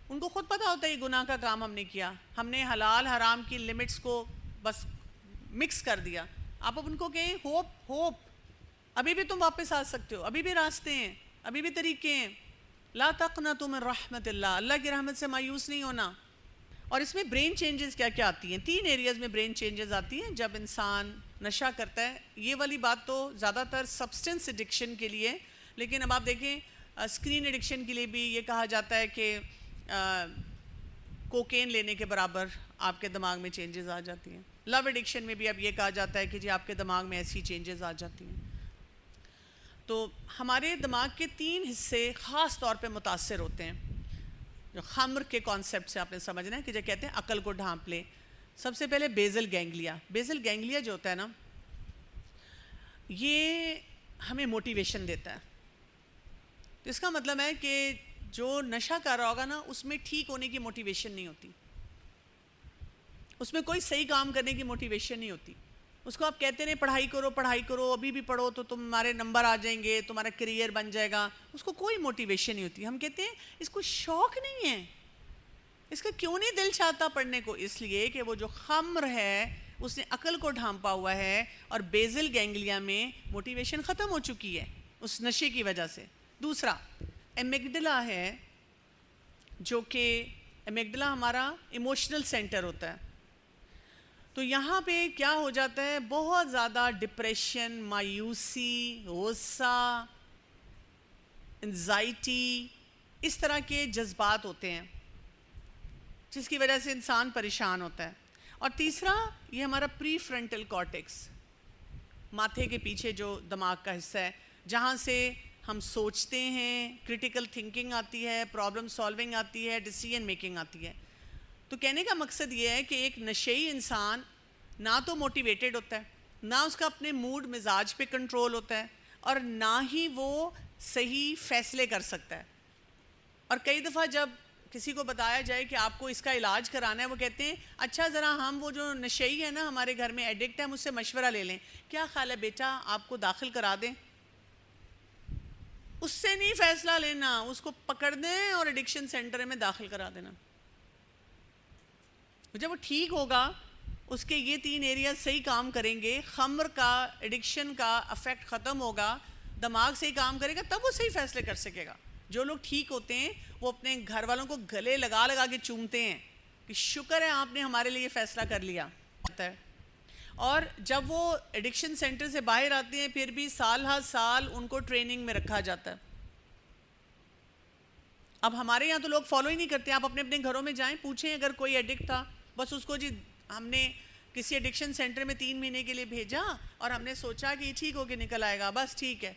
ان کو خود پتہ ہوتا ہے یہ گناہ کا کام ہم نے کیا، ہم نے حلال حرام کی لمٹس کو بس مکس کر دیا. آپ اب ان کو کہیں ہوپ ابھی بھی تم واپس آ سکتے ہو، ابھی بھی راستے ہیں، ابھی بھی طریقے ہیں. لا تقنطوا من رحمت اللہ، اللہ کی رحمت سے مایوس نہیں ہونا. اور اس میں برین چینجز کیا کیا آتی ہیں؟ 3 ایریاز میں برین چینجز آتی ہیں جب انسان نشہ کرتا ہے. یہ والی بات تو زیادہ تر سبسٹنس ایڈکشن کے لیے، لیکن اب آپ دیکھیں اسکرین ایڈکشن کے لیے بھی یہ کہا جاتا ہے کہ کوکین لینے کے برابر آپ کے دماغ میں چینجز آ جاتی ہیں. لو ایڈکشن میں بھی اب یہ کہا جاتا ہے کہ جی آپ کے دماغ میں ایسی چینجز آ جاتی ہیں. تو ہمارے دماغ کے 3 حصے خاص طور پہ متاثر ہوتے ہیں. جو خمر کے کانسیپٹ سے آپ نے سمجھنا ہے کہ جو کہتے ہیں عقل کو ڈھانپ لے. سب سے پہلے بیزل گینگلیا جو ہوتا ہے نا، یہ ہمیں موٹیویشن دیتا ہے. تو اس کا مطلب ہے کہ جو نشہ کر رہا ہوگا نا، اس میں ٹھیک ہونے کی موٹیویشن نہیں ہوتی، اس میں کوئی صحیح کام کرنے کی موٹیویشن نہیں ہوتی. اس کو آپ کہتے ہیں پڑھائی کرو، ابھی بھی پڑھو تو تمہارے نمبر آ جائیں گے، تمہارا کیریئر بن جائے گا. اس کو کوئی موٹیویشن نہیں ہوتی. ہم کہتے ہیں اس کو شوق نہیں ہے. اس کا کیوں نہیں دل چاہتا پڑھنے کو؟ اس لیے کہ وہ جو خمر ہے اس نے عقل کو ڈھانپا ہوا ہے، اور بیزل گینگلیا میں موٹیویشن ختم ہو چکی ہے اس نشے کی وجہ سے. دوسرا امیگڈلا ہے، جو کہ امیگڈلا ہمارا ایموشنل سینٹر ہوتا ہے. تو یہاں پہ کیا ہو جاتا ہے؟ بہت زیادہ ڈپریشن، مایوسی، غصہ، انزائٹی، اس طرح کے جذبات ہوتے ہیں جس کی وجہ سے انسان پریشان ہوتا ہے. اور تیسرا یہ ہمارا پری فرنٹل کارٹیکس، ماتھے کے پیچھے جو دماغ کا حصہ ہے، جہاں سے ہم سوچتے ہیں، کریٹیکل تھنکنگ آتی ہے، پرابلم سالونگ آتی ہے، ڈیسیژن میکنگ آتی ہے. تو کہنے کا مقصد یہ ہے کہ ایک نشئی انسان نہ تو موٹیویٹڈ ہوتا ہے، نہ اس کا اپنے موڈ مزاج پہ کنٹرول ہوتا ہے، اور نہ ہی وہ صحیح فیصلے کر سکتا ہے. اور کئی دفعہ جب کسی کو بتایا جائے کہ آپ کو اس کا علاج کرانا ہے، وہ کہتے ہیں اچھا ذرا ہم وہ جو نشئی ہے نا ہمارے گھر میں ایڈکٹ ہے، ہم اس سے مشورہ لے لیں. کیا خیال ہے بیٹا، آپ کو داخل کرا دیں؟ اس سے نہیں فیصلہ لینا، اس کو پکڑ دیں اور ایڈکشن سینٹر میں داخل کرا دینا. جب وہ ٹھیک ہوگا، اس کے یہ 3 ایریا صحیح کام کریں گے، خمر کا ایڈکشن کا افیکٹ ختم ہوگا، دماغ صحیح کام کرے گا، تب وہ صحیح فیصلے کر سکے گا. جو لوگ ٹھیک ہوتے ہیں وہ اپنے گھر والوں کو گلے لگا لگا کے چومتے ہیں کہ شکر ہے آپ نے ہمارے لیے فیصلہ کر لیا. اور جب وہ ایڈکشن سینٹر سے باہر آتے ہیں پھر بھی سال ہر سال ان کو ٹریننگ میں رکھا جاتا ہے. اب ہمارے یہاں تو لوگ فالو ہی نہیں کرتے. آپ اپنے اپنے گھروں میں جائیں، پوچھیں اگر کوئی ایڈکٹ تھا، بس اس کو جی ہم نے کسی ایڈکشن سینٹر میں 3 مہینے کے لیے بھیجا اور ہم نے سوچا کہ یہ ٹھیک ہو کے نکل آئے گا، بس ٹھیک ہے.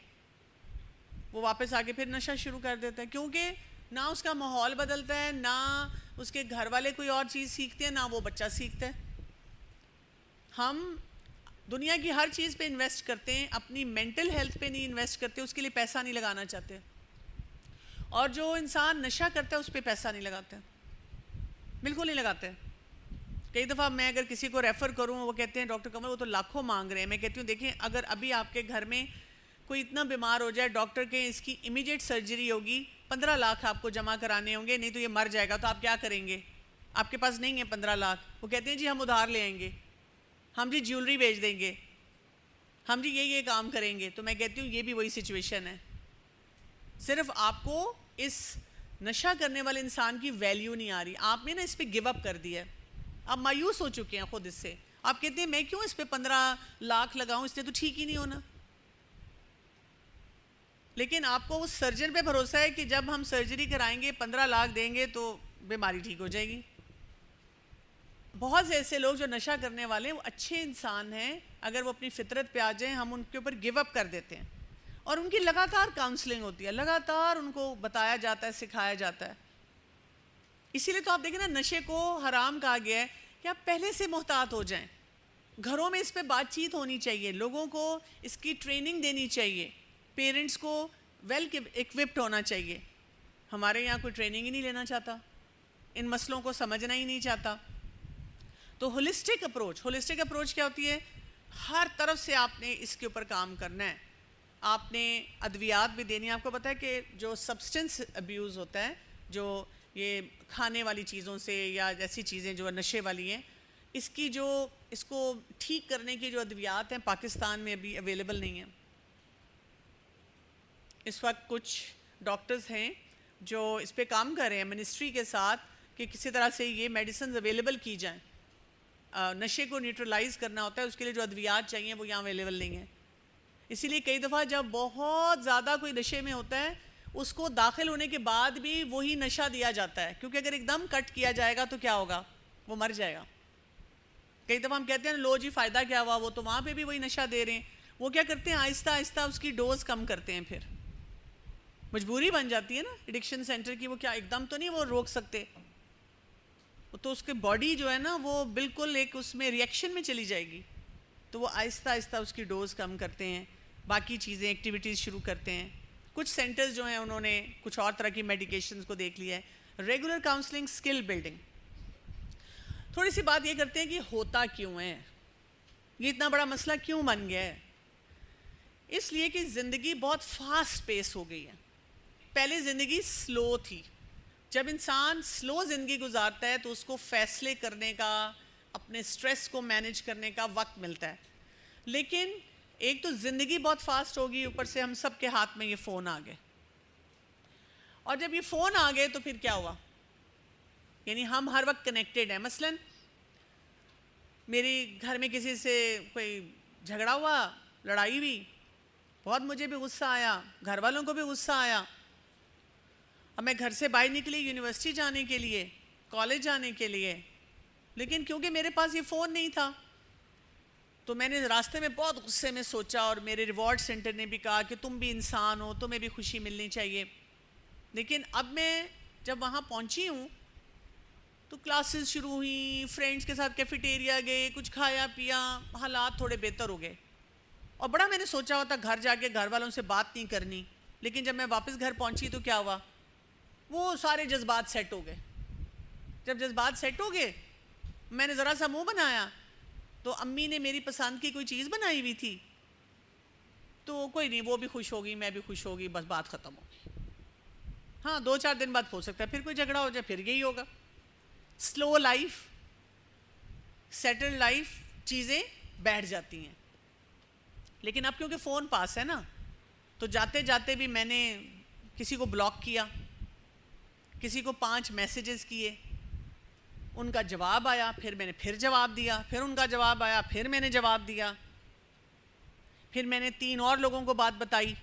وہ واپس آ کے پھر نشہ شروع کر دیتا ہے، کیونکہ نہ اس کا ماحول بدلتا ہے، نہ اس کے گھر والے کوئی اور چیز سیکھتے ہیں، نہ وہ بچہ سیکھتا ہے. ہم دنیا کی ہر چیز پہ انویسٹ کرتے ہیں، اپنی مینٹل ہیلتھ پہ نہیں انویسٹ کرتے، اس کے لیے پیسہ نہیں لگانا چاہتے. اور جو انسان نشہ کرتا ہے اس پہ پیسہ نہیں لگاتے، بالکل نہیں لگاتے. کئی دفعہ میں اگر کسی کو ریفر کروں، وہ کہتے ہیں ڈاکٹر قمر وہ تو لاکھوں مانگ رہے ہیں. میں کہتی ہوں دیکھیں، اگر ابھی آپ کے گھر میں کوئی اتنا بیمار ہو جائے، ڈاکٹر کے اس کی امیڈیٹ سرجری ہوگی، 15 لاکھ آپ کو جمع کرانے ہوں گے، نہیں تو یہ مر جائے گا، تو آپ کیا کریں گے؟ آپ کے پاس نہیں ہے 15 لاکھ. وہ کہتے ہیں جی ہم ادھار لے آئیں گے، ہم جی جیولری بیچ دیں گے، ہم جی یہ کام کریں گے. تو میں کہتی ہوں یہ بھی وہی سچویشن ہے. صرف آپ کو اس نشہ کرنے والے انسان کی ویلیو نہیں آ رہی، آپ نے نا اس پہ گیو اپ کر دیا ہے، آپ مایوس ہو چکے ہیں خود اس سے. آپ کہتے ہیں میں کیوں اس پہ 15 لاکھ لگاؤں، اس نے تو ٹھیک ہی نہیں ہونا. لیکن آپ کو اس سرجن پہ بھروسہ ہے کہ جب ہم سرجری کرائیں گے 15 لاکھ دیں گے تو بیماری ٹھیک ہو جائے گی. بہت سے ایسے لوگ جو نشہ کرنے والے ہیں وہ اچھے انسان ہیں، اگر وہ اپنی فطرت پہ آ جائیں ہم ان کے اوپر گیو اپ کر دیتے ہیں. اور ان کی لگاتار کاؤنسلنگ ہوتی ہے، لگاتار ان کو بتایا جاتا ہے، سکھایا جاتا ہے. اسی لیے تو آپ دیکھیں نا، نشے کو حرام کہا گیا ہے کہ آپ پہلے سے محتاط ہو جائیں. گھروں میں اس پہ بات چیت ہونی چاہیے، لوگوں کو اس کی ٹریننگ دینی چاہیے، پیرنٹس کو ویل ایکوپڈ ہونا چاہیے. ہمارے یہاں کوئی ٹریننگ ہی نہیں لینا چاہتا، ان مسئلوں کو سمجھنا ہی نہیں چاہتا. تو ہولسٹک اپروچ کیا ہوتی ہے؟ ہر طرف سے آپ نے اس کے اوپر کام کرنا ہے. آپ نے ادویات بھی دینی ہے. آپ کو پتہ ہے کہ جو سبسٹنس ابیوز ہوتا ہے، جو یہ کھانے والی چیزوں سے یا ایسی چیزیں جو نشے والی ہیں، اس کو ٹھیک کرنے کی جو ادویات ہیں پاکستان میں ابھی اویلیبل نہیں ہیں۔ اس وقت کچھ ڈاکٹرز ہیں جو اس پہ کام کر رہے ہیں منسٹری کے ساتھ کہ کسی طرح سے یہ میڈیسنز اویلیبل کی جائیں۔ نشے کو نیوٹرلائز کرنا ہوتا ہے، اس کے لیے جو ادویات چاہیے وہ یہاں اویلیبل نہیں ہیں۔ اسی لیے کئی دفعہ جب بہت زیادہ کوئی نشے میں ہوتا ہے، اس کو داخل ہونے کے بعد بھی وہی نشہ دیا جاتا ہے، کیونکہ اگر ایک دم کٹ کیا جائے گا تو کیا ہوگا، وہ مر جائے گا۔ کئی دفعہ ہم کہتے ہیں لو جی فائدہ کیا ہوا، وہ تو وہاں پہ بھی وہی نشہ دے رہے ہیں۔ وہ کیا کرتے ہیں، آہستہ آہستہ اس کی ڈوز کم کرتے ہیں، پھر مجبوری بن جاتی ہے نا ایڈکشن سینٹر کی، وہ کیا ایک دم تو نہیں وہ روک سکتے، تو اس کے باڈی جو ہے نا وہ بالکل ایک اس میں ریئیکشن میں چلی جائے گی، تو وہ آہستہ آہستہ اس کی ڈوز کم کرتے ہیں، باقی چیزیں ایکٹیویٹیز شروع کرتے ہیں۔ کچھ سینٹرز جو ہیں انہوں نے کچھ اور طرح کی میڈیکیشنز کو دیکھ لیا ہے۔ ریگولر کاؤنسلنگ، سکل بلڈنگ۔ تھوڑی سی بات یہ کرتے ہیں کہ ہوتا کیوں ہے، یہ اتنا بڑا مسئلہ کیوں بن گیا ہے؟ اس لیے کہ زندگی بہت فاسٹ پیس ہو گئی ہے۔ پہلے زندگی سلو تھی۔ جب انسان سلو زندگی گزارتا ہے تو اس کو فیصلے کرنے کا، اپنے سٹریس کو مینیج کرنے کا وقت ملتا ہے۔ لیکن ایک تو زندگی بہت فاسٹ ہوگی، اوپر سے ہم سب کے ہاتھ میں یہ فون آ گئے، اور جب یہ فون آ گئے تو پھر کیا ہوا، یعنی ہم ہر وقت کنیکٹڈ ہیں۔ مثلاً میری گھر میں کسی سے کوئی جھگڑا ہوا، لڑائی ہوئی، بہت مجھے بھی غصہ آیا، گھر والوں کو بھی غصہ آیا۔ اب میں گھر سے باہر نکلی یونیورسٹی جانے کے لیے، کالج جانے کے لیے، لیکن کیونکہ میرے پاس یہ فون نہیں تھا تو میں نے راستے میں بہت غصے میں سوچا، اور میرے ریوارڈ سینٹر نے بھی کہا کہ تم بھی انسان ہو، تمہیں بھی خوشی ملنی چاہیے۔ لیکن اب میں جب وہاں پہنچی ہوں تو کلاسز شروع ہوئیں، فرینڈز کے ساتھ کیفیٹیریا گئے، کچھ کھایا پیا، حالات تھوڑے بہتر ہو گئے، اور بڑا میں نے سوچا ہوتا گھر جا کے گھر والوں سے بات نہیں کرنی، لیکن جب میں واپس گھر پہنچی تو کیا ہوا، وہ سارے جذبات سیٹ ہو گئے۔ جب جذبات سیٹ ہو گئے، میں نے ذرا سا منہ بنایا تو امی نے میری پسند کی کوئی چیز بنائی ہوئی تھی، تو کوئی نہیں، وہ بھی خوش ہوگی، میں بھی خوش ہوگی، بس بات ختم ہو۔ ہاں 2-4 دن بعد ہو سکتا ہے پھر کوئی جھگڑا ہو جائے، پھر یہی ہوگا۔ سلو لائف، سیٹل لائف، چیزیں بیٹھ جاتی ہیں۔ لیکن اب کیونکہ فون پاس ہے نا، تو جاتے جاتے بھی میں نے کسی کو بلاک کیا، کسی کو 5 میسیجز کیے، ان کا جواب آیا، پھر میں نے پھر جواب دیا، پھر ان کا جواب آیا، پھر میں نے جواب دیا، پھر میں نے 3 اور لوگوں کو بات بتائی،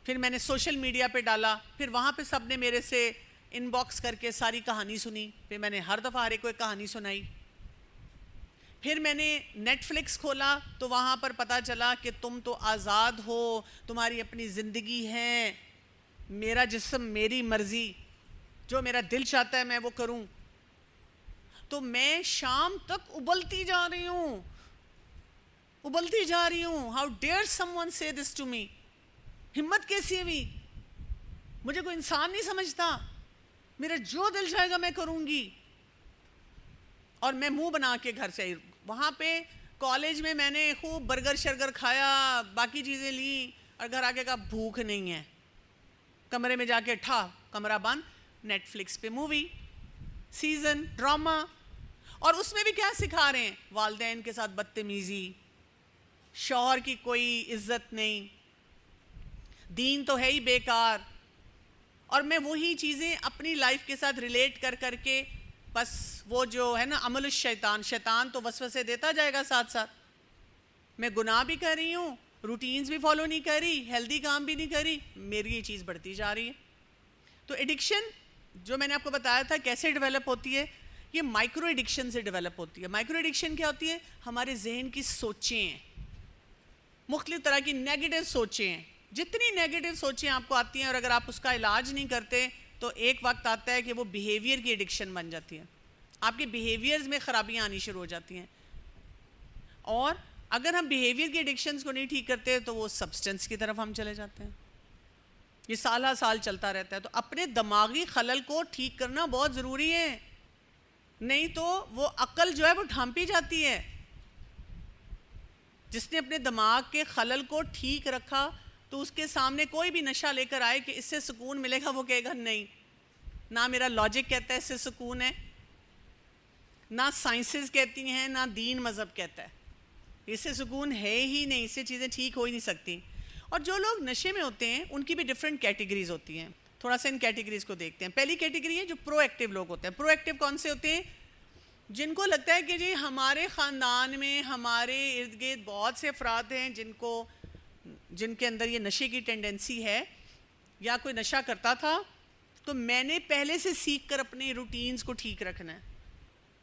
پھر میں نے سوشل میڈیا پہ ڈالا، پھر وہاں پہ سب نے میرے سے ان باکس کر کے ساری کہانی سنی، پھر میں نے ہر دفعہ ہر ایک کو ایک کہانی سنائی۔ پھر میں نے نیٹ فلکس کھولا تو وہاں پر پتہ چلا کہ تم تو آزاد ہو، تمہاری اپنی زندگی ہے، میرا جسم میری مرضی، جو میرا دل چاہتا ہے میں وہ کروں۔ تو میں شام تک ابلتی جا رہی ہوں، ابلتی جا رہی ہوں۔ ہاؤ ڈیئر سم ون سے دس ٹو می، ہمت کیسی ہوئی، مجھے کوئی انسان نہیں سمجھتا، میرا جو دل چاہے گا میں کروں گی۔ اور میں منہ بنا کے گھر سے، وہاں پہ کالج میں نے خوب برگر شرگر کھایا، باقی چیزیں لیں، اور گھر آ کے کہا بھوک نہیں ہے، کمرے میں جا کے ٹھا کمرہ بند، نیٹ فلکس پہ مووی، سیزن، ڈرامہ، اور اس میں بھی کیا سکھا رہے ہیں، والدین کے ساتھ بدتمیزی، شوہر کی کوئی عزت نہیں، دین تو ہے ہی بیکار۔ اور میں وہی چیزیں اپنی لائف کے ساتھ ریلیٹ کر کر کے، بس وہ جو ہے نا عمل الشیطان، شیطان تو وسوسے دیتا جائے گا ساتھ ساتھ، میں گناہ بھی کر رہی ہوں، روٹینز بھی فالو نہیں کر رہی، ہیلدی کام بھی نہیں کر رہی، میری یہ چیز بڑھتی جا رہی ہے۔ تو ایڈکشن جو میں نے آپ کو بتایا تھا کیسے ڈیولپ ہوتی ہے، یہ مائکرو ایڈکشن سے ڈیولپ ہوتی ہے۔ مائکرو ایڈکشن کیا ہوتی ہے، ہمارے ذہن کی سوچیں ہیں، مختلف طرح کی نیگیٹو سوچیں ہیں، جتنی نیگیٹو سوچیں آپ کو آتی ہیں، اور اگر آپ اس کا علاج نہیں کرتے تو ایک وقت آتا ہے کہ وہ بیہیویئر کی ایڈکشن بن جاتی ہے، آپ کے بیہیویئرز میں خرابیاں آنی شروع ہو جاتی ہیں۔ اور اگر ہم بیہیویئر کی ایڈکشنز کو نہیں ٹھیک کرتے تو وہ سبسٹنس کی طرف ہم چلے جاتے ہیں، یہ سالہ سال چلتا رہتا ہے۔ تو اپنے دماغی خلل کو ٹھیک کرنا بہت ضروری ہے، نہیں تو وہ عقل جو ہے وہ ڈھانپی جاتی ہے۔ جس نے اپنے دماغ کے خلل کو ٹھیک رکھا تو اس کے سامنے کوئی بھی نشہ لے کر آئے کہ اس سے سکون ملے گا، وہ کہے گا نہیں، نہ میرا لاجک کہتا ہے اس سے سکون ہے، نہ سائنسز کہتی ہیں، نہ دین مذہب کہتا ہے، اس سے سکون ہے ہی نہیں، اس سے چیزیں ٹھیک ہو ہی نہیں سکتی۔ اور جو لوگ نشے میں ہوتے ہیں ان کی بھی ڈفرینٹ کیٹیگریز ہوتی ہیں، تھوڑا سا ان کیٹیگریز کو دیکھتے ہیں۔ پہلی کیٹیگری ہے جو پرو ایکٹیو لوگ ہوتے ہیں۔ پرو ایکٹیو کون سے ہوتے ہیں؟ جن کو لگتا ہے کہ جی ہمارے خاندان میں، ہمارے ارد گرد بہت سے افراد ہیں جن کے اندر یہ نشے کی ٹینڈنسی ہے یا کوئی نشہ کرتا تھا، تو میں نے پہلے سے سیکھ کر اپنے روٹینز کو ٹھیک رکھنا ہے۔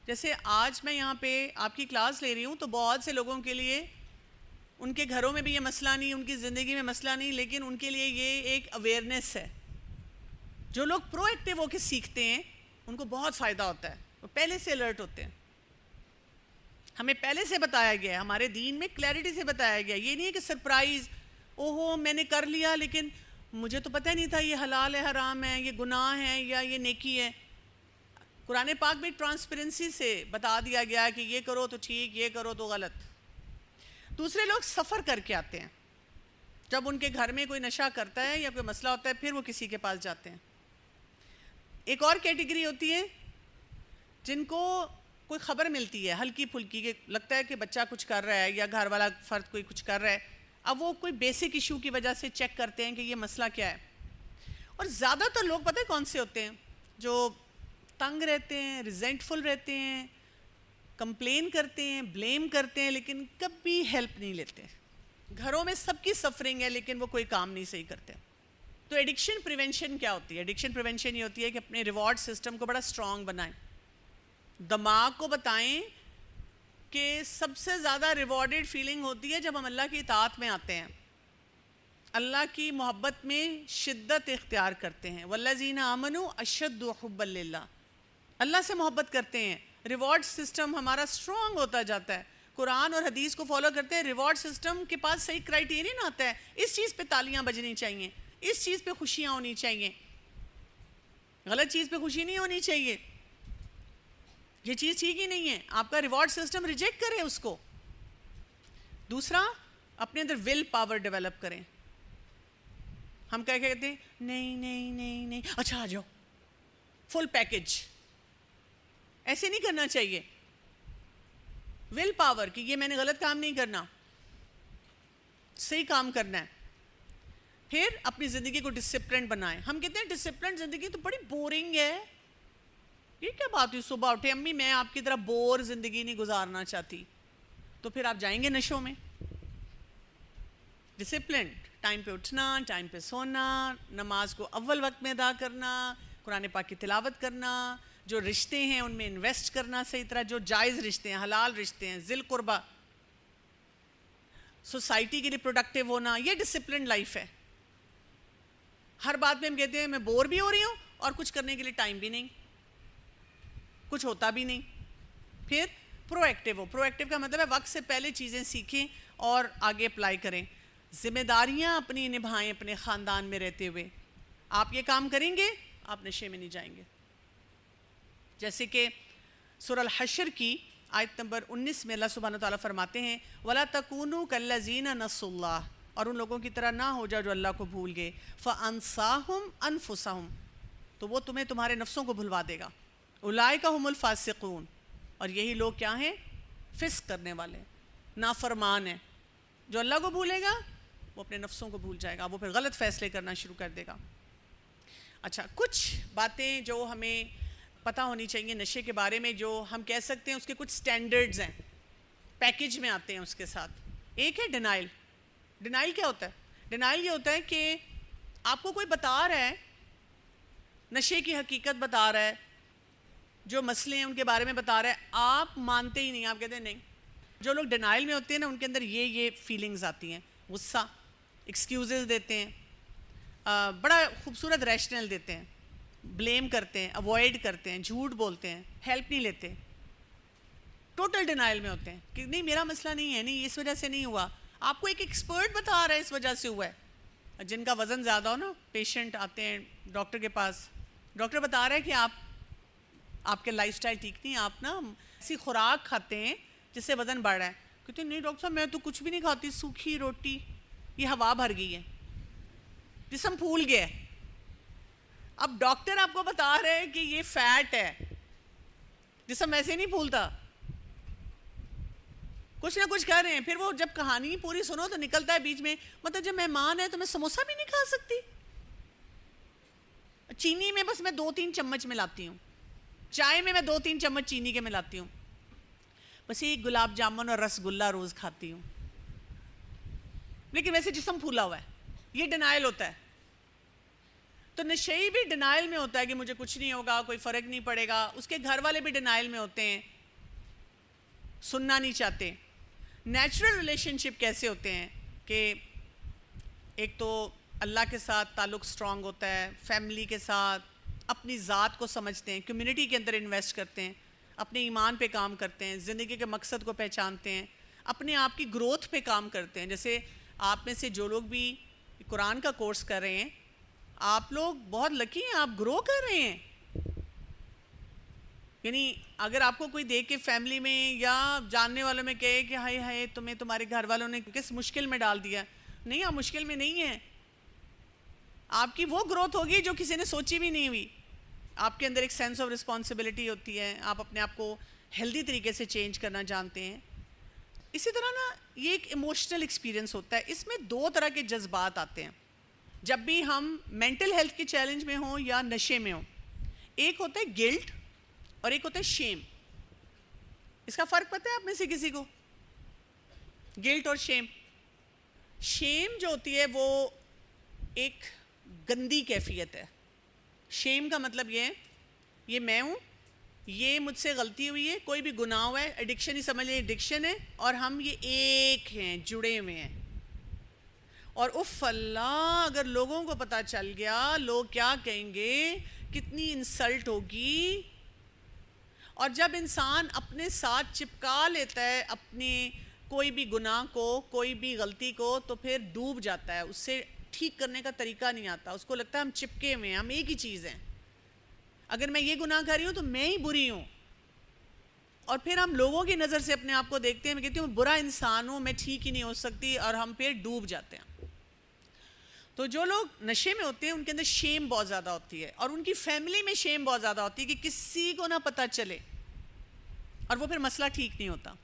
جیسے آج میں یہاں پہ آپ کی کلاس لے رہی ہوں تو بہت سے لوگوں کے لیے ان کے گھروں میں بھی یہ مسئلہ نہیں، ان کی زندگی میں مسئلہ نہیں، لیکن ان کے لیے یہ ایک اویئرنیس ہے۔ جو لوگ پرو ایکٹیو ہو کے سیکھتے ہیں ان کو بہت فائدہ ہوتا ہے، وہ پہلے سے الرٹ ہوتے ہیں۔ ہمیں پہلے سے بتایا گیا ہے، ہمارے دین میں کلیئرٹی سے بتایا گیا ہے۔ یہ نہیں ہے کہ سرپرائز، اوہو میں نے کر لیا لیکن مجھے تو پتہ نہیں تھا یہ حلال ہے، حرام ہے، یہ گناہ ہے یا یہ نیکی ہے۔ قرآن پاک میں ٹرانسپیرنسی سے بتا دیا گیا کہ یہ کرو تو ٹھیک، یہ کرو تو غلط۔ دوسرے لوگ سفر کر کے آتے ہیں، جب ان کے گھر میں کوئی نشہ کرتا ہے یا کوئی مسئلہ ہوتا ہے پھر وہ کسی کے پاس جاتے ہیں۔ ایک اور کیٹیگری ہوتی ہے جن کو کوئی خبر ملتی ہے ہلکی پھلکی، کہ لگتا ہے کہ بچہ کچھ کر رہا ہے یا گھر والا فرد کوئی کچھ کر رہا ہے، اب وہ کوئی بیسک ایشو کی وجہ سے چیک کرتے ہیں کہ یہ مسئلہ کیا ہے۔ اور زیادہ تر لوگ پتہ ہے کون سے ہوتے ہیں؟ جو تنگ رہتے ہیں، ریزنٹفل رہتے ہیں، کمپلین کرتے ہیں، بلیم کرتے ہیں، لیکن کبھی ہیلپ نہیں لیتے۔ گھروں میں سب کی سفرنگ ہے لیکن وہ کوئی کام نہیں صحیح کرتے۔ تو ایڈکشن پریونشن کیا ہوتی ہے؟ ایڈکشن پریونشن یہ ہوتی ہے کہ اپنے ریوارڈ سسٹم کو بڑا سٹرونگ بنائیں، دماغ کو بتائیں کہ سب سے زیادہ ریوارڈڈ فیلنگ ہوتی ہے جب ہم اللہ کی اطاعت میں آتے ہیں، اللہ کی محبت میں شدت اختیار کرتے ہیں۔ والذین آمنوا اشد حبا للہ، اللہ سے محبت کرتے ہیں، ریوارڈ سسٹم ہمارا سٹرونگ ہوتا جاتا ہے۔ قرآن اور حدیث کو فالو کرتے ہیں، ریوارڈ سسٹم کے پاس صحیح کرائیٹیرین آتا ہے، اس چیز پہ تالیاں بجنی چاہیے، اس چیز پہ خوشیاں ہونی چاہیے، غلط چیز پہ خوشی نہیں ہونی چاہیے، یہ چیز ٹھیک ہی نہیں ہے، آپ کا ریوارڈ سسٹم ریجیکٹ کرے اس کو۔ دوسرا، اپنے اندر ول پاور ڈیولپ کریں۔ ہم کیا کہتے ہیں؟ نہیں نہیں نہیں نہیں، اچھا آ جاؤ، فل پیکج۔ ایسے نہیں کرنا چاہیے۔ ول پاور کہ یہ میں نے غلط کام نہیں کرنا، صحیح کام کرنا ہے۔ پھر اپنی زندگی کو ڈسپلن بنائیں۔ ہم کہتے ہیں ڈسپلن زندگی تو بڑی بورنگ ہے، یہ کیا بات ہوئی صبح اٹھے امی میں آپ کی طرح بور زندگی نہیں گزارنا چاہتی، تو پھر آپ جائیں گے نشوں میں۔ ڈسپلن، ٹائم پہ اٹھنا، ٹائم پہ سونا، نماز کو اول وقت میں ادا کرنا، قرآن پاک کی تلاوت کرنا، جو رشتے ہیں ان میں انویسٹ کرنا صحیح طرح، جو جائز رشتے ہیں، حلال رشتے ہیں، ذی القربہ، سوسائٹی کے لیے پروڈکٹیو ہونا، یہ ڈسپلن لائف ہے۔ ہر بات میں ہم کہتے ہیں میں بور بھی ہو رہی ہوں اور کچھ کرنے کے لیے ٹائم بھی نہیں، کچھ ہوتا بھی نہیں۔ پھر پرو ایکٹیو ہو۔ پرو ایکٹیو کا مطلب ہے وقت سے پہلے چیزیں سیکھیں اور آگے اپلائی کریں، ذمہ داریاں اپنی نبھائیں اپنے خاندان میں رہتے ہوئے۔ آپ یہ کام کریں گے آپ نشے میں نہیں جائیں گے۔ جیسے کہ سورہ الحشر کی آیت نمبر 19 میں اللہ سبحانہ وتعالیٰ فرماتے ہیں وَلَا تَكُونُوا كَالَّذِينَ نَسُوا اللَّهَ، اور ان لوگوں کی طرح نہ ہو جاؤ جو اللہ کو بھول گئے، فَأَنسَاهُمْ أَنفُسَهُمْ، تو وہ تمہیں تمہارے نفسوں کو بھلوا دے گا۔ اولئک هم الفاسقون، اور یہی لوگ کیا ہیں؟ فسق کرنے والے، نافرمان ہیں۔ جو اللہ کو بھولے گا وہ اپنے نفسوں کو بھول جائے گا، وہ پھر غلط فیصلے کرنا شروع کر دے گا۔ اچھا، کچھ باتیں جو ہمیں پتہ ہونی چاہیے نشے کے بارے میں، جو ہم کہہ سکتے ہیں اس کے کچھ سٹینڈرڈز ہیں، پیکج میں آتے ہیں اس کے ساتھ۔ ایک ہے ڈینائل۔ ڈینائل کیا ہوتا ہے؟ ڈینائل یہ ہوتا ہے کہ آپ کو کوئی بتا رہا ہے، نشے کی حقیقت بتا رہا ہے، جو مسئلے ہیں ان کے بارے میں بتا رہا ہے، آپ مانتے ہی نہیں، آپ کہتے ہیں نہیں۔ جو لوگ ڈینائل میں ہوتے ہیں نا ان کے اندر یہ فیلنگز آتی ہیں، غصہ، ایکسکیوزز دیتے ہیں، بڑا خوبصورت ریشنل دیتے ہیں، بلیم کرتے ہیں، اوائڈ کرتے ہیں، جھوٹ بولتے ہیں، ہیلپ نہیں لیتے، ٹوٹل ڈینائل میں ہوتے ہیں کہ نہیں میرا مسئلہ نہیں ہے، نہیں اس وجہ سے نہیں ہوا، آپ کو ایک ایکسپرٹ بتا رہا ہے اس وجہ سے ہوا ہے۔ جن کا وزن زیادہ ہو نا، پیشنٹ آتے ہیں ڈاکٹر کے پاس، ڈاکٹر بتا رہا ہے کہ آپ کے لائف سٹائل ٹھیک نہیں، آپ نا ایسی خوراک کھاتے ہیں جس سے وزن بڑھ رہا ہے۔ کہتے ہیں نہیں ڈاکٹر صاحب میں تو کچھ بھی نہیں کھاتی، سوکھی روٹی، یہ ہوا بھر گئی ہے، جسم پھول گیا ہے۔ اب ڈاکٹر آپ کو بتا رہے ہیں کہ یہ فیٹ ہے، جسم ایسے نہیں پھولتا، کچھ نہ کچھ کر رہے ہیں. پھر وہ جب کہانی پوری سنو تو نکلتا ہے بیچ میں مطلب جب مہمان ہے تو میں سموسہ بھی نہیں کھا سکتی، چینی میں بس میں 2-3 چمچ ملاتی ہوں، چائے میں 2-3 چمچ چینی کے ملاتی ہوں، بس ایک گلاب جامن اور رس گلہ روز کھاتی ہوں، لیکن ویسے جسم پھولا ہوا ہے. یہ ڈینائل ہوتا ہے. تو نشئی بھی ڈینائل میں ہوتا ہے کہ مجھے کچھ نہیں ہوگا، کوئی فرق نہیں پڑے گا. اس کے گھر والے بھی ڈینائل میں ہوتے ہیں، سننا نہیں چاہتے. نیچرل ریلیشن شپ کیسے ہوتے ہیں کہ ایک تو اللہ کے ساتھ تعلق سٹرونگ ہوتا ہے، فیملی کے ساتھ، اپنی ذات کو سمجھتے ہیں، کمیونٹی کے اندر انویسٹ کرتے ہیں، اپنے ایمان پہ کام کرتے ہیں، زندگی کے مقصد کو پہچانتے ہیں، اپنے آپ کی گروتھ پہ کام کرتے ہیں. جیسے آپ میں سے جو لوگ بھی قرآن کا کورس کر رہے ہیں، آپ لوگ بہت لکی ہیں، آپ گرو کر رہے ہیں. یعنی اگر آپ کو کوئی دیکھ کے فیملی میں یا جاننے والوں میں کہے کہ ہائے ہائے تمہیں تمہارے گھر والوں نے کس مشکل میں ڈال دیا، نہیں، آپ مشکل میں نہیں ہیں. آپ کی وہ گروتھ ہوگی جو کسی نے سوچی بھی نہیں ہوئی. آپ کے اندر ایک سینس آف رسپانسبلٹی ہوتی ہے، آپ اپنے آپ کو ہیلدی طریقے سے چینج کرنا جانتے ہیں. اسی طرح نا یہ ایک ایموشنل ایکسپیرینس ہوتا ہے. اس میں 2 طرح کے جذبات آتے ہیں جب بھی ہم مینٹل ہیلتھ کے چیلنج میں ہوں یا نشے میں ہوں. ایک ہوتا ہے گلٹ اور ایک ہوتا ہے شیم. اس کا فرق پتہ ہے آپ میں سے کسی کو؟ گلٹ اور شیم. شیم جو ہوتی ہے وہ ایک گندی کیفیت ہے. شیم کا مطلب یہ میں ہوں، یہ مجھ سے غلطی ہوئی ہے، کوئی بھی گناہ ہوا ہے، ایڈکشن ہی سمجھ لیں، ایڈکشن ہے، اور ہم یہ ایک ہیں، جڑے ہوئے ہیں. اور اف اللہ اگر لوگوں کو پتہ چل گیا لوگ کیا کہیں گے، کتنی انسلٹ ہوگی. اور جب انسان اپنے ساتھ چپکا لیتا ہے اپنے کوئی بھی گناہ کو، کوئی بھی غلطی کو، تو پھر ڈوب جاتا ہے. اس سے ٹھیک کرنے کا طریقہ نہیں آتا. اس کو لگتا ہے ہم چپکے ہوئے ہیں، ہم ایک ہی چیز ہیں. اگر میں یہ گناہ کر رہی ہوں تو میں ہی بری ہوں. اور پھر ہم لوگوں کی نظر سے اپنے آپ کو دیکھتے ہیں، میں کہتی ہوں برا انسان ہوں، میں ٹھیک ہی نہیں ہو سکتی، اور ہم پھر ڈوب جاتے ہیں. تو جو لوگ نشے میں ہوتے ہیں ان کے اندر شیم بہت زیادہ ہوتی ہے، اور ان کی فیملی میں شیم بہت زیادہ ہوتی ہے کہ کسی کو نہ پتہ چلے، اور وہ پھر مسئلہ ٹھیک نہیں ہوتا.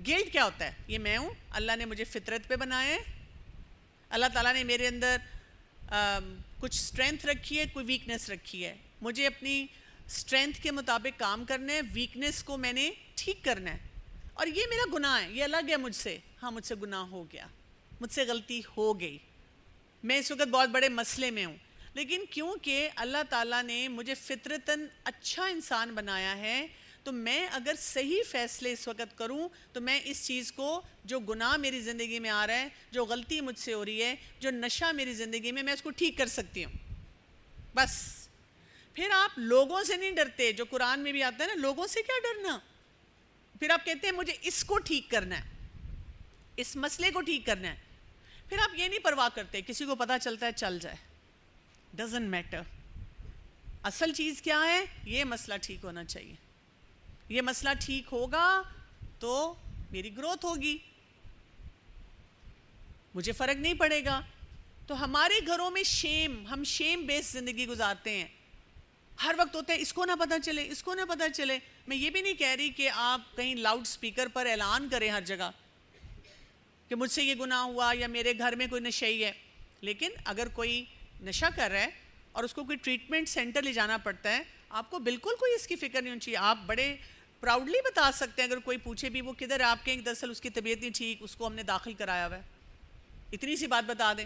گلٹ کیا ہوتا ہے؟ یہ میں ہوں، اللہ نے مجھے فطرت پہ بنایا ہے، اللہ تعالیٰ نے میرے اندر کچھ اسٹرینتھ رکھی ہے، کوئی ویکنس رکھی ہے، مجھے اپنی اسٹرینتھ کے مطابق کام کرنا ہے، ویکنس کو میں نے ٹھیک کرنا ہے. اور یہ میرا گناہ ہے، یہ الگ ہے مجھ سے. ہاں مجھ سے گناہ ہو گیا، مجھ سے غلطی ہو گئی، میں اس وقت بہت بڑے مسئلے میں ہوں، لیکن کیونکہ اللہ تعالیٰ نے مجھے فطرتاً اچھا انسان بنایا ہے، تو میں اگر صحیح فیصلے اس وقت کروں تو میں اس چیز کو، جو گناہ میری زندگی میں آ رہا ہے، جو غلطی مجھ سے ہو رہی ہے، جو نشہ میری زندگی میں اس کو ٹھیک کر سکتی ہوں. بس پھر آپ لوگوں سے نہیں ڈرتے، جو قرآن میں بھی آتا ہے نا، لوگوں سے کیا ڈرنا. پھر آپ کہتے ہیں مجھے اس کو ٹھیک کرنا ہے، اس مسئلے کو ٹھیک کرنا ہے. پھر آپ یہ نہیں پرواہ کرتے کسی کو پتہ چلتا ہے چل جائے، ڈزنٹ میٹر. اصل چیز کیا ہے؟ یہ مسئلہ ٹھیک ہونا چاہیے. یہ مسئلہ ٹھیک ہوگا تو میری گروتھ ہوگی، مجھے فرق نہیں پڑے گا. تو ہمارے گھروں میں ہم شیم بیس زندگی گزارتے ہیں. ہر وقت ہوتا ہے اس کو نہ پتہ چلے، اس کو نہ پتہ چلے. میں یہ بھی نہیں کہہ رہی کہ آپ کہیں لاؤڈ سپیکر پر اعلان کریں ہر جگہ کہ مجھ سے یہ گناہ ہوا یا میرے گھر میں کوئی نشئی ہے. لیکن اگر کوئی نشہ کر رہا ہے اور اس کو کوئی ٹریٹمنٹ سینٹر لے جانا پڑتا ہے، آپ کو بالکل کوئی اس کی فکر نہیں ہونی چاہیے. آپ بڑے پراؤڈلی بتا سکتے ہیں، اگر کوئی پوچھے بھی وہ کدھر آپ کے، دراصل اس کی طبیعت نہیں ٹھیک، اس کو ہم نے داخل کرایا ہوا ہے. اتنی سی بات بتا دیں.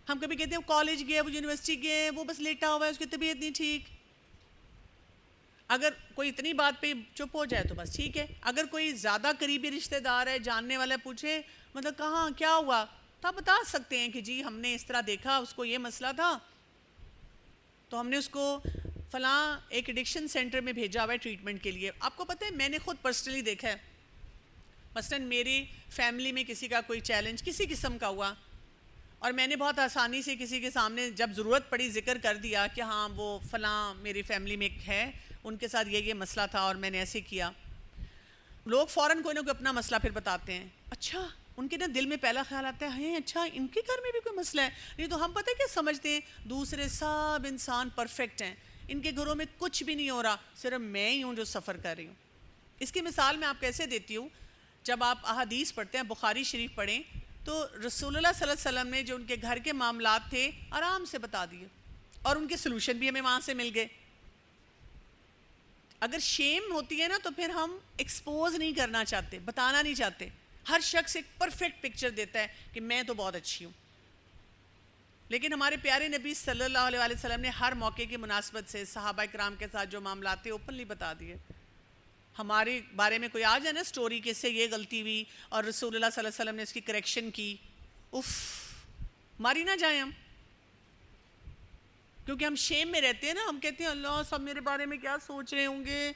ہم کبھی کہتے ہیں کالج گئے، وہ یونیورسٹی گئے، وہ بس لیٹا ہوا ہے، اس کی طبیعت نہیں ٹھیک. اگر کوئی اتنی بات پہ چپ ہو جائے تو بس ٹھیک ہے. اگر کوئی زیادہ قریبی رشتہ دار ہے، جاننے والا، پوچھے مطلب کہاں کیا ہوا، تو آپ بتا سکتے ہیں کہ جی ہم نے اس طرح دیکھا، اس کو یہ مسئلہ تھا، تو ہم نے اس کو فلاں ایک ایڈکشن سینٹر میں بھیجا ہوا ہے ٹریٹمنٹ کے لیے. آپ کو پتہ ہے میں نے خود پرسنلی دیکھا ہے، مثلاً میری فیملی میں کسی کا کوئی چیلنج کسی قسم کا ہوا، اور میں نے بہت آسانی سے کسی کے سامنے جب ضرورت پڑی ذکر کر دیا کہ ہاں وہ فلاں میری فیملی میں ایک ہے، ان کے ساتھ یہ مسئلہ تھا اور میں نے ایسے کیا. لوگ فوراً کوئی نہ کوئی اپنا مسئلہ پھر بتاتے ہیں. اچھا ان کے نا دل میں پہلا خیال آتا ہے اچھا ان کے گھر میں بھی کوئی مسئلہ ہے. نہیں تو ہم پتہ کیا سمجھتے ہیں, دوسرے سب انسان پرفیکٹ ہیں, ان کے گھروں میں کچھ بھی نہیں ہو رہا, صرف میں ہی ہوں جو سفر کر رہی ہوں. اس کی مثال میں آپ کیسے دیتی ہوں, جب آپ احادیث پڑھتے ہیں, بخاری شریف پڑھیں, تو رسول اللہ صلی اللہ علیہ وسلم نے جو ان کے گھر کے معاملات تھے آرام سے بتا دیے, اور ان کے سلوشن بھی ہمیں وہاں سے مل گئے. اگر شیم ہوتی ہے نا تو پھر ہم ایکسپوز نہیں کرنا چاہتے, بتانا نہیں چاہتے. ہر شخص ایک پرفیکٹ پکچر دیتا ہے کہ میں تو بہت اچھی ہوں, لیکن ہمارے پیارے نبی صلی اللہ علیہ وسلم نے ہر موقع کی مناسبت سے صحابہ کرام کے ساتھ جو معاملات تھے اوپنلی بتا دیے. ہمارے بارے میں کوئی آ جائے نا سٹوری کہ اس سے یہ غلطی ہوئی اور رسول اللہ صلی اللہ علیہ وسلم نے اس کی کریکشن کی, ماری نہ جائیں ہم, کیونکہ ہم شیم میں رہتے ہیں نا. ہم کہتے ہیں اللہ سب میرے بارے میں کیا سوچ رہے ہوں گے.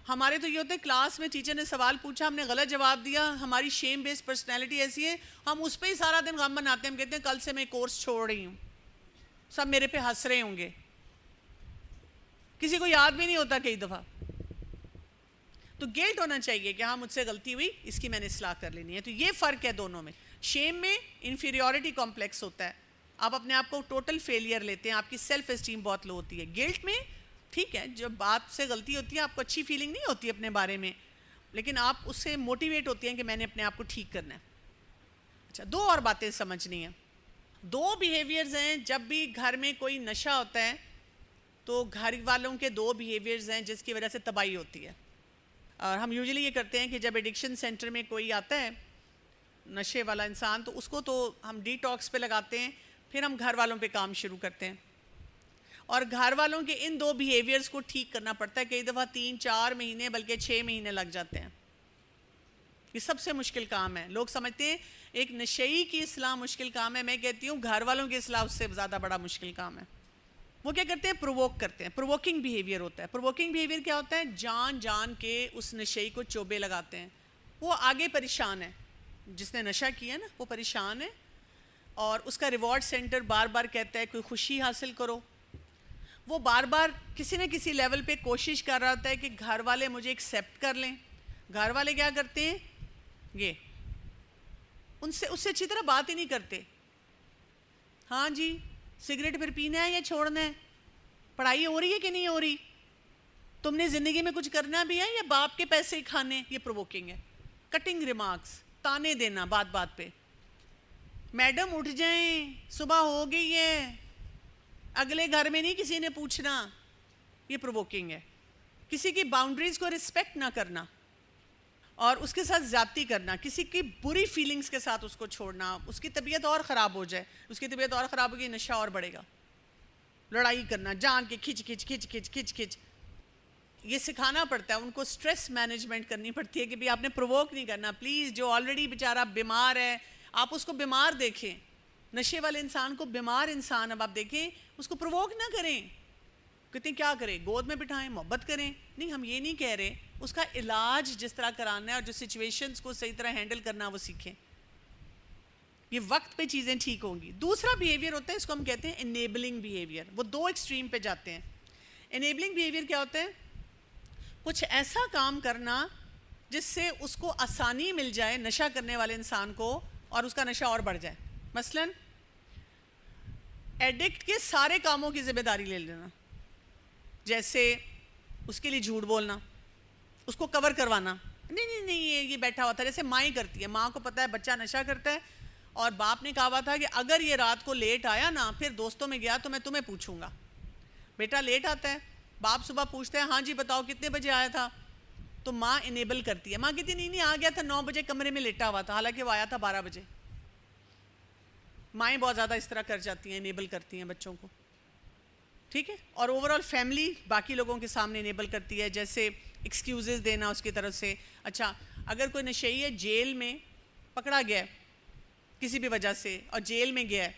ہمارے تو یہ ہوتا ہے کلاس میں ٹیچر نے سوال پوچھا, ہم نے غلط جواب دیا, ہماری شیم بیس پرسنالٹی ایسی ہے, ہم اس پہ ہی سارا دن غم مناتے ہیں. ہم کہتے ہیں کل سے میں کورس چھوڑ رہی ہوں, سب میرے پہ ہنس رہے ہوں گے. کسی کو یاد بھی نہیں ہوتا کئی دفعہ. تو گلٹ ہونا چاہیے کہ ہاں مجھ سے غلطی ہوئی, اس کی میں نے اصلاح کر لینی ہے. تو یہ فرق ہے دونوں میں. شیم میں انفیریورٹی کمپلیکس ہوتا ہے, آپ اپنے آپ کو ٹوٹل فیلئر لیتے ہیں, آپ کی سیلف اسٹیم بہت لو ہوتی ہے. گلٹ میں ٹھیک ہے, جب بات سے غلطی ہوتی ہے آپ کو اچھی فیلنگ نہیں ہوتی اپنے بارے میں, لیکن آپ اس سے موٹیویٹ ہوتی ہیں کہ میں نے اپنے آپ کو ٹھیک کرنا ہے. اچھا, دو اور باتیں سمجھنی ہیں. دو بیہیویئرز ہیں, جب بھی گھر میں کوئی نشہ ہوتا ہے تو گھر والوں کے دو بیہیویئرز ہیں جس کی وجہ سے تباہی ہوتی ہے. اور ہم یوزلی یہ کرتے ہیں کہ جب ایڈکشن سینٹر میں کوئی آتا ہے نشے والا انسان, تو اس کو تو ہم ڈی ٹاکس پہ لگاتے ہیں, پھر ہم گھر والوں پہ کام شروع کرتے ہیں. اور گھر والوں کے ان دو بیہیویئرز کو ٹھیک کرنا پڑتا ہے, کئی دفعہ 3-4 مہینے بلکہ 6 مہینے لگ جاتے ہیں. یہ سب سے مشکل کام ہے. لوگ سمجھتے ہیں ایک نشئی کی اصلاح مشکل کام ہے, میں کہتی ہوں گھر والوں کی اصلاح اس سے زیادہ بڑا مشکل کام ہے. وہ کیا کرتے ہیں, پرووک کرتے ہیں. پرووکنگ بیہیویئر ہوتا ہے. پرووکنگ بیہیویئر کیا ہوتا ہے, جان جان کے اس نشئی کو چوبے لگاتے ہیں. وہ آگے پریشان ہے, جس نے نشہ کیا نا وہ پریشان ہے, اور اس کا ریوارڈ سینٹر بار بار کہتا ہے کوئی خوشی حاصل کرو. وہ بار بار کسی نہ کسی لیول پہ کوشش کر رہا ہوتا ہے کہ گھر والے مجھے ایکسیپٹ کر لیں. گھر والے کیا کرتے ہیں, یہ اس سے اچھی طرح بات ہی نہیں کرتے. ہاں جی, سگریٹ پھر پینا ہے یا چھوڑنا ہے, پڑھائی ہو رہی ہے کہ نہیں ہو رہی, تم نے زندگی میں کچھ کرنا بھی ہے یا باپ کے پیسے ہی کھانے. یہ پرووکنگ ہے. کٹنگ ریمارکس, تانے دینا بات بات پہ. میڈم اٹھ جائیں, صبح ہو گئی ہے, اگلے گھر میں نہیں کسی نے پوچھنا. یہ پرووکنگ ہے. کسی کی باؤنڈریز کو رسپیکٹ نہ کرنا اور اس کے ساتھ زیادتی کرنا, کسی کی بری فیلنگز کے ساتھ اس کو چھوڑنا, اس کی طبیعت اور خراب ہو جائے, اس کی طبیعت اور خراب ہوگی, نشہ اور بڑھے گا. لڑائی کرنا جان کے, کھچ کھچ کھچ کھچ کھچ کھچ. یہ سکھانا پڑتا ہے ان کو, سٹریس مینجمنٹ کرنی پڑتی ہے کہ بھی آپ نے پرووک نہیں کرنا. پلیز, جو آلریڈی بیچارہ بیمار ہے آپ اس کو بیمار دیکھیں. نشے والے انسان کو بیمار انسان اب آپ دیکھیں, اس کو پرووک نہ کریں. کہتے ہیں کیا کریں, گود میں بٹھائیں, محبت کریں. نہیں, ہم یہ نہیں کہہ رہے. اس کا علاج جس طرح کرانا ہے اور جو سچویشنز کو صحیح طرح ہینڈل کرنا وہ سیکھیں. یہ وقت پہ چیزیں ٹھیک ہوں گی. دوسرا بیہیویئر ہوتا ہے, اس کو ہم کہتے ہیں انیبلنگ بیہیویئر. وہ دو ایکسٹریم پہ جاتے ہیں. انیبلنگ بیہیویئر کیا ہوتا ہے, کچھ ایسا کام کرنا جس سے اس کو آسانی مل جائے نشہ کرنے والے انسان کو, اور اس کا نشہ اور بڑھ جائے. مثلاً ایڈکٹ کے سارے کاموں کی ذمہ داری لے لینا, جیسے اس کے لیے جھوٹ بولنا, اس کو کور کروانا. نہیں یہ بیٹھا ہوا تھا, جیسے ماں ہی کرتی ہے. ماں کو پتہ ہے بچہ نشہ کرتا ہے, اور باپ نے کہا ہوا تھا کہ اگر یہ رات کو لیٹ آیا نا, پھر دوستوں میں گیا تو میں تمہیں پوچھوں گا. بیٹا لیٹ آتا ہے, باپ صبح پوچھتا ہے ہاں جی بتاؤ کتنے بجے آیا تھا, تو ماں انیبل کرتی ہے. ماں کہتی نہیں آ گیا تھا 9 بجے, کمرے میں لیٹا ہوا تھا, حالانکہ وہ آیا تھا 12 بجے. مائیں بہت زیادہ اس طرح کر جاتی ہیں, انیبل کرتی ہیں بچوں کو. ٹھیک ہے. اور اوورآل فیملی باقی لوگوں کے سامنے انیبل کرتی ہے, جیسے ایکسکیوزز دینا اس کی طرف سے. اچھا, اگر کوئی نشئی ہے, جیل میں پکڑا گیا ہے کسی بھی وجہ سے اور جیل میں گیا ہے,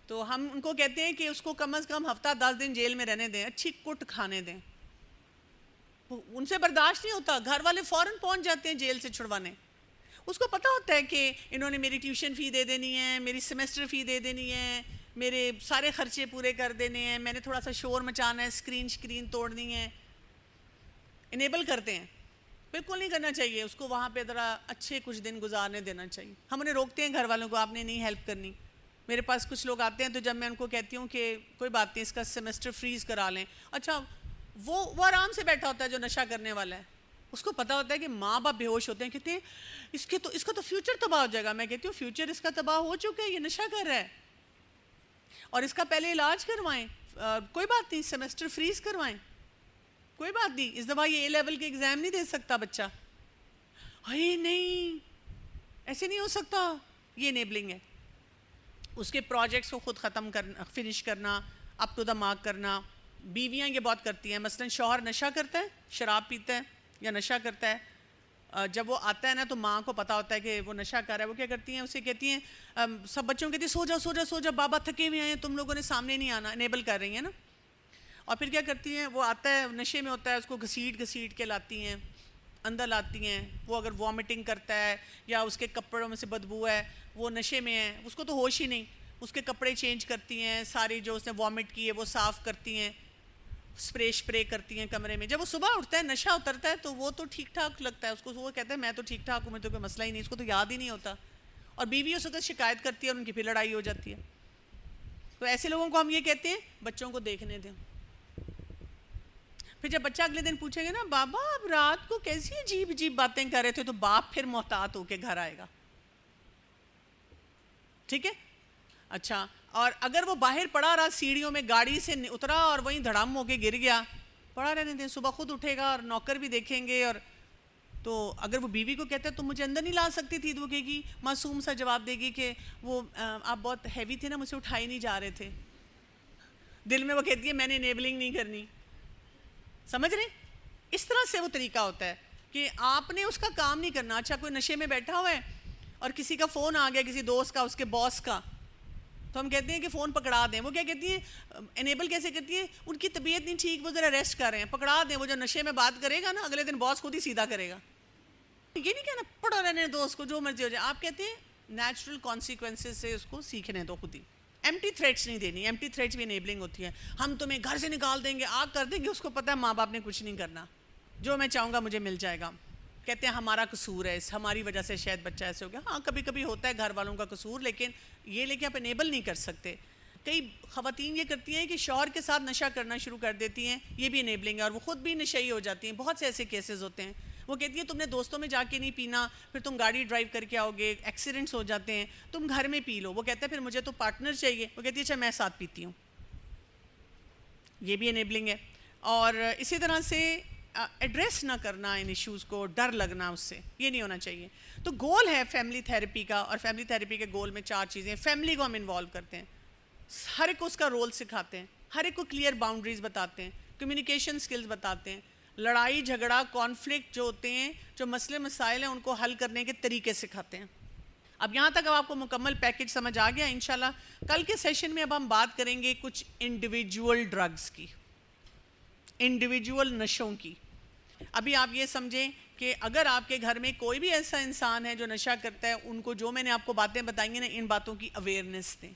تو ہم ان کو کہتے ہیں کہ اس کو کم از کم ہفتہ 10 دن جیل میں رہنے دیں, اچھی کٹ کھانے دیں. ان سے برداشت نہیں ہوتا, گھر والے فوراً پہنچ جاتے ہیں جیل سے چھڑوانے. اس کو پتہ ہوتا ہے کہ انہوں نے میری ٹیوشن فی دے دینی ہے, میری سیمیسٹر فی دے دینی ہے, میرے سارے خرچے پورے کر دینے ہیں, میں نے تھوڑا سا شور مچانا ہے, اسکرین توڑنی ہے. انیبل کرتے ہیں. بالکل نہیں کرنا چاہیے اس کو، وہاں پہ ذرا اچھے کچھ دن گزارنے دینا چاہیے. ہم انہیں روکتے ہیں گھر والوں کو، آپ نے نہیں ہیلپ کرنی. میرے پاس کچھ لوگ آتے ہیں تو جب میں ان کو کہتی ہوں کہ کوئی بات نہیں اس کا سیمسٹر فریز کرا لیں، اچھا وہ آرام سے بیٹھا ہوتا ہے جو نشہ کرنے والا ہے، اس کو پتہ ہوتا ہے کہ ماں باپ بے ہوش ہوتے ہیں، کہتے ہیں اس کا تو فیوچر تباہ ہو جائے گا. میں کہتی ہوں فیوچر اس کا تباہ ہو چکا ہے، یہ نشہ کر رہا ہے، اور اس کا پہلے علاج کروائیں. کوئی بات نہیں سیمسٹر فریز کروائیں، کوئی بات نہیں، اس دفعہ یہ اے لیول کے ایگزام نہیں دے سکتا بچہ. ہائے نہیں، ایسے نہیں ہو سکتا. یہ انیبلنگ ہے. اس کے پروجیکٹس کو خود ختم کرنا، فنش کرنا، اپ ٹو دا مارک کرنا. بیویاں یہ بہت کرتی ہیں، مثلا شوہر نشہ کرتا ہے، شراب پیتا ہے یا نشہ کرتا ہے، جب وہ آتا ہے نا تو ماں کو پتا ہوتا ہے کہ وہ نشہ کر رہا ہے، وہ کیا کرتی ہیں، اسے کہتی ہیں سب بچوں کو کہتی ہیں سو جاؤ سو جاؤ سو جاؤ، بابا تھکے ہوئے ہیں، تم لوگوں نے سامنے نہیں آنا، انیبل کر رہی ہیں نا. اور پھر کیا کرتی ہیں، وہ آتا ہے نشے میں ہوتا ہے، اس کو گھسیٹ کے لاتی ہیں، اندر لاتی ہیں. وہ اگر وامٹنگ کرتا ہے یا اس کے کپڑوں میں سے بدبو ہے، وہ نشے میں ہے، اس کو تو ہوش ہی نہیں، اس کے کپڑے چینج کرتی ہیں، ساری جو اس نے وامٹ کی ہے وہ صاف کرتی ہیں، اسپرے کرتی ہیں کمرے میں. جب وہ صبح اٹھتا ہے نشہ اترتا ہے تو وہ تو ٹھیک ٹھاک لگتا ہے اس کو، وہ کہتا ہے میں تو ٹھیک ٹھاک ہوں، میں تو کوئی مسئلہ ہی نہیں، اس کو تو یاد ہی نہیں ہوتا. اور بیوی اس وقت شکایت کرتی ہے اور ان کی پھر لڑائی ہو جاتی ہے. تو ایسے لوگوں کو ہم یہ کہتے ہیں بچوں کو دیکھنے دیں. پھر جب بچہ اگلے دن پوچھے گا نا بابا آپ رات کو کیسی عجیب باتیں کر رہے تھے، تو باپ پھر محتاط ہو کے گھر آئے گا. ٹھیک ہے. اچھا، اور اگر وہ باہر پڑا رہا سیڑھیوں میں، گاڑی سے اترا اور وہیں دھڑام ہو کے گر گیا، پڑا رہنے دیں، صبح خود اٹھے گا اور نوکر بھی دیکھیں گے. اور تو اگر وہ بیوی کو کہتا ہے تم مجھے اندر نہیں لا سکتی تھی، تو وہ کہے گی معصوم سا جواب دے گی کہ وہ آپ بہت ہیوی تھے نا، مجھ سے اٹھائے نہیں جا رہے تھے. دل میں وہ کہتی ہے میں نے انیبلنگ نہیں کرنی. سمجھ رہے؟ اس طرح سے وہ طریقہ ہوتا ہے کہ آپ نے اس کا کام نہیں کرنا. اچھا کوئی نشے میں بیٹھا ہوا ہے اور کسی کا فون آ گیا، کسی دوست کا، اس کے باس کا، تو ہم کہتے ہیں کہ فون پکڑا دیں. وہ کیا کہتی ہیں، انیبل کیسے کرتی ہیں، ان کی طبیعت نہیں ٹھیک، وہ ذرا ریسٹ کر رہے ہیں، پکڑا دیں. وہ جو نشے میں بات کرے گا نا اگلے دن باس خود ہی سیدھا کرے گا. یہ نہیں کہنا پڑا رہنے دوست کو جو مرضی ہو جائے. آپ کہتے ہیں نیچرل کانسیکوینسز سے اس کو سیکھنے دو خود ہی. ایمٹی تھریٹس نہیں دینی. ایمٹی تھریٹس بھی انیبلنگ ہوتی ہیں. ہم تمہیں گھر سے نکال دیں گے، آگ کر دیں گے، اس کو پتہ ہے ماں باپ نے کچھ نہیں کرنا، جو میں چاہوں گا مجھے مل جائے گا. کہتے ہیں ہمارا قصور ہے، ہماری وجہ سے شاید بچہ ایسے ہو گیا. ہاں کبھی کبھی ہوتا ہے گھر والوں کا قصور، لیکن یہ لے کے آپ انیبل نہیں کر سکتے. کئی خواتین یہ کرتی ہیں کہ شوہر کے ساتھ نشہ کرنا شروع کر دیتی ہیں، یہ بھی انیبلنگ ہے، اور وہ خود بھی نشئی ہو جاتی ہیں. بہت سے ایسے کیسز ہوتے ہیں. وہ کہتی ہیں تم نے دوستوں میں جا کے نہیں پینا، پھر تم گاڑی ڈرائیو کر کے آؤ گے، ایکسیڈنٹس ہو جاتے ہیں، تم گھر میں پی لو. وہ کہتا ہے پھر مجھے تو پارٹنر چاہیے. وہ کہتی ہے اچھا میں ساتھ پیتی ہوں. یہ بھی انیبلنگ ہے. اور اسی طرح سے ایڈریس نہ کرنا ان ایشوز کو، ڈر لگنا اس سے، یہ نہیں ہونا چاہیے. تو گول ہے فیملی تھیراپی کا، اور فیملی تھیراپی کے گول میں 4 چیزیں. فیملی کو ہم انوالو کرتے ہیں، ہر ایک کو اس کا رول سکھاتے ہیں، ہر ایک کو کلیئر باؤنڈریز بتاتے ہیں، کمیونیکیشن سکلز بتاتے ہیں، لڑائی جھگڑا کانفلکٹ جو ہوتے ہیں، جو مسئلے مسائل ہیں، ان کو حل کرنے کے طریقے سکھاتے ہیں. اب یہاں تک اب آپ کو مکمل پیکج سمجھ آ گیا. انشاءاللہ کل کے سیشن میں اب ہم بات کریں گے کچھ انڈیویجول ڈرگز کی، انڈیویجول نشوں کی. ابھی آپ یہ سمجھیں کہ اگر آپ کے گھر میں کوئی بھی ایسا انسان ہے جو نشہ کرتا ہے، ان کو جو میں نے آپ کو باتیں بتائی ہیں نا، ان باتوں کی اویئرنیس دیں.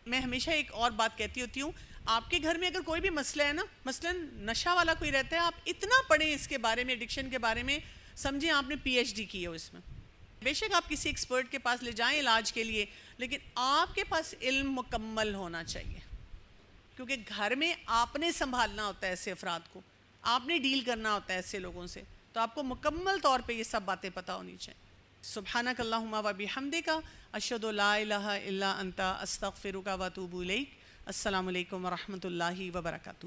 میں ہمیشہ ایک اور بات کہتی ہوتی ہوں، آپ کے گھر میں اگر کوئی بھی مسئلہ ہے نا، مثلا نشہ والا کوئی رہتا ہے، آپ اتنا پڑھیں اس کے بارے میں، ایڈکشن کے بارے میں، سمجھیں آپ نے پی ایچ ڈی کی ہو اس میں. بے شک آپ کسی ایکسپرٹ کے پاس لے جائیں علاج کے لیے، لیکن آپ کے پاس علم مکمل ہونا چاہیے. کیونکہ گھر میں آپ نے سنبھالنا ہوتا ہے ایسے افراد کو، آپ نے ڈیل کرنا ہوتا ہے ایسے لوگوں سے، تو آپ کو مکمل طور پہ یہ سب باتیں پتہ ہونی چاہیے. سبحانک اللہم و بحمدک، اشہد لا الہ الا انت، استغفرک و اتوب الیک. السلام علیکم ورحمۃ اللہ وبرکاتہ.